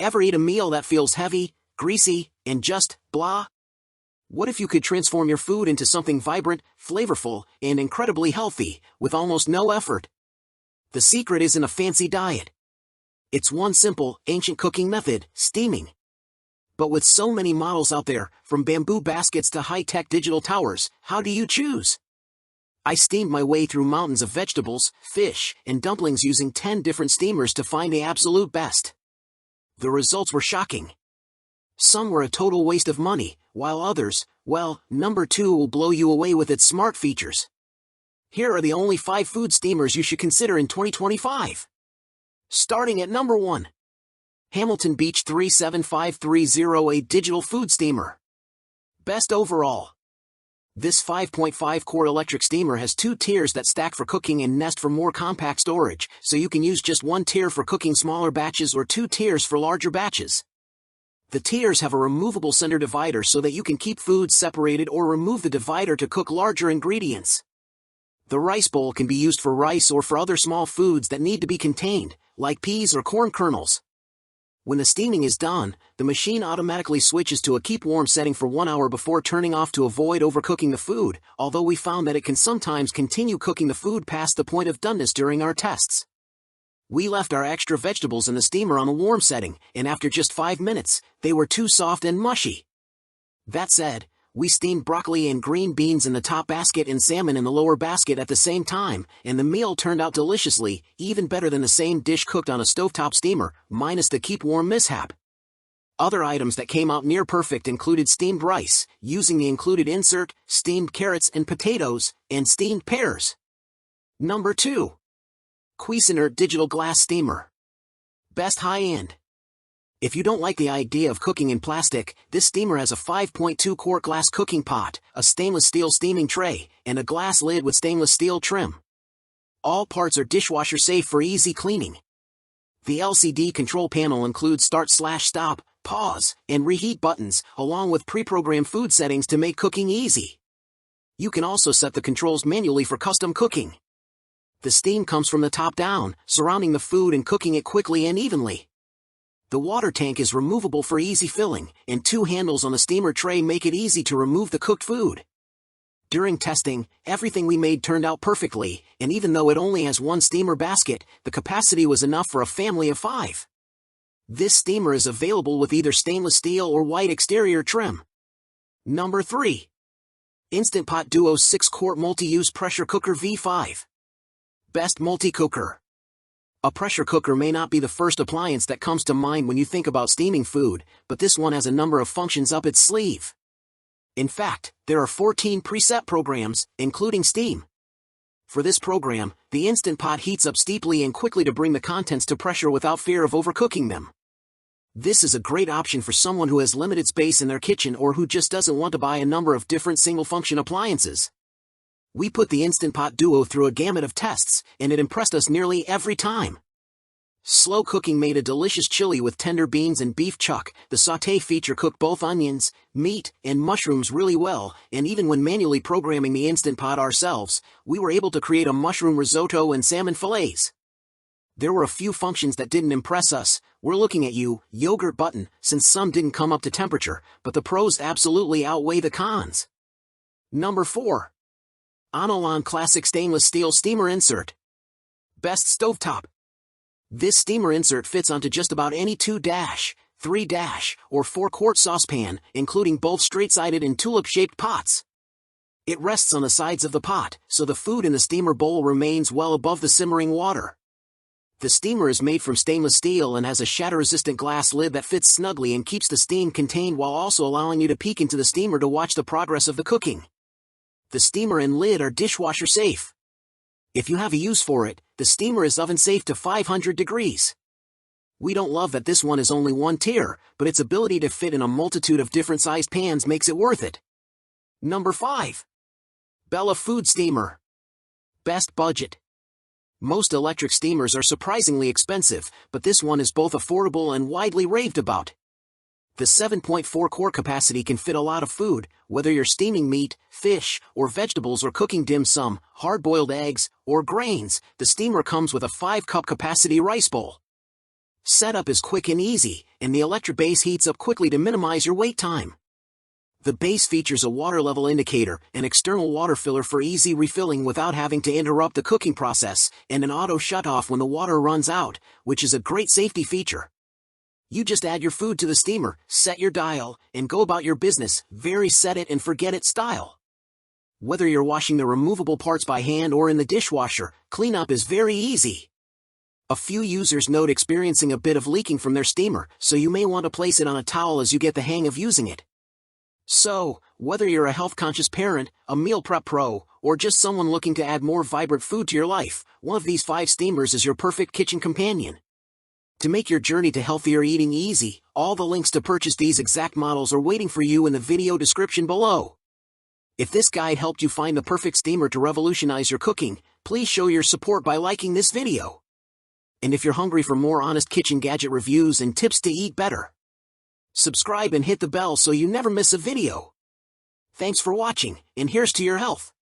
Ever eat a meal that feels heavy, greasy, and just blah? What if you could transform your food into something vibrant, flavorful, and incredibly healthy, with almost no effort? The secret isn't a fancy diet. It's one simple, ancient cooking method: steaming. But with so many models out there, from bamboo baskets to high-tech digital towers, how do you choose? I steamed my way through mountains of vegetables, fish, and dumplings using 10 different steamers to find the absolute best. The results were shocking. Some were a total waste of money, while others, well, number 2 will blow you away with its smart features. Here are the only 5 food steamers you should consider in 2025. Starting at number 1. Hamilton Beach 37530, digital food steamer. Best overall. This 5.5-quart electric steamer has 2 tiers that stack for cooking and nest for more compact storage, so you can use just 1 tier for cooking smaller batches or 2 tiers for larger batches. The tiers have a removable center divider so that you can keep foods separated or remove the divider to cook larger ingredients. The rice bowl can be used for rice or for other small foods that need to be contained, like peas or corn kernels. When the steaming is done, the machine automatically switches to a keep warm setting for 1 hour before turning off to avoid overcooking the food, although we found that it can sometimes continue cooking the food past the point of doneness during our tests. We left our extra vegetables in the steamer on a warm setting, and after just 5 minutes, they were too soft and mushy. That said, we steamed broccoli and green beans in the top basket and salmon in the lower basket at the same time, and the meal turned out deliciously, even better than the same dish cooked on a stovetop steamer, minus the keep warm mishap. Other items that came out near perfect included steamed rice, using the included insert, steamed carrots and potatoes, and steamed pears. Number 2. Cuisinart Digital Glass Steamer. Best high-end. If you don't like the idea of cooking in plastic, this steamer has a 5.2-quart glass cooking pot, a stainless steel steaming tray, and a glass lid with stainless steel trim. All parts are dishwasher safe for easy cleaning. The LCD control panel includes start/stop, pause, and reheat buttons, along with pre-programmed food settings to make cooking easy. You can also set the controls manually for custom cooking. The steam comes from the top down, surrounding the food and cooking it quickly and evenly. The water tank is removable for easy filling, and 2 handles on the steamer tray make it easy to remove the cooked food. During testing, everything we made turned out perfectly, and even though it only has 1 steamer basket, the capacity was enough for a family of 5. This steamer is available with either stainless steel or white exterior trim. Number 3. Instant Pot Duo 6-quart multi-use pressure cooker V5. Best multi-cooker. A pressure cooker may not be the first appliance that comes to mind when you think about steaming food, but this one has a number of functions up its sleeve. In fact, there are 14 preset programs, including steam. For this program, the Instant Pot heats up steeply and quickly to bring the contents to pressure without fear of overcooking them. This is a great option for someone who has limited space in their kitchen or who just doesn't want to buy a number of different single-function appliances. We put the Instant Pot Duo through a gamut of tests, and it impressed us nearly every time. Slow cooking made a delicious chili with tender beans and beef chuck. The sauté feature cooked both onions, meat, and mushrooms really well, and even when manually programming the Instant Pot ourselves, we were able to create a mushroom risotto and salmon fillets. There were a few functions that didn't impress us. We're looking at you, yogurt button, since some didn't come up to temperature, but the pros absolutely outweigh the cons. Number 4. Anolan Classic Stainless Steel Steamer Insert. Best stovetop. This steamer insert fits onto just about any 2-, 3- or 4-quart saucepan, including both straight-sided and tulip-shaped pots. It rests on the sides of the pot, so the food in the steamer bowl remains well above the simmering water. The steamer is made from stainless steel and has a shatter-resistant glass lid that fits snugly and keeps the steam contained while also allowing you to peek into the steamer to watch the progress of the cooking. The steamer and lid are dishwasher safe. If you have a use for it, the steamer is oven safe to 500 degrees. We don't love that this one is only 1 tier, but its ability to fit in a multitude of different sized pans makes it worth it. Number 5. Bella Food Steamer. Best budget. Most electric steamers are surprisingly expensive, but this one is both affordable and widely raved about. The 7.4-quart capacity can fit a lot of food, whether you're steaming meat, fish, or vegetables or cooking dim sum, hard-boiled eggs, or grains. The steamer comes with a 5-cup capacity rice bowl. Setup is quick and easy, and the electric base heats up quickly to minimize your wait time. The base features a water level indicator, an external water filler for easy refilling without having to interrupt the cooking process, and an auto shut-off when the water runs out, which is a great safety feature. You just add your food to the steamer, set your dial, and go about your business, very set it and forget it style. Whether you're washing the removable parts by hand or in the dishwasher, cleanup is very easy. A few users note experiencing a bit of leaking from their steamer, so you may want to place it on a towel as you get the hang of using it. So, whether you're a health-conscious parent, a meal prep pro, or just someone looking to add more vibrant food to your life, one of these 5 steamers is your perfect kitchen companion. To make your journey to healthier eating easy, all the links to purchase these exact models are waiting for you in the video description below. If this guide helped you find the perfect steamer to revolutionize your cooking, please show your support by liking this video. And if you're hungry for more honest kitchen gadget reviews and tips to eat better, subscribe and hit the bell so you never miss a video. Thanks for watching, and here's to your health.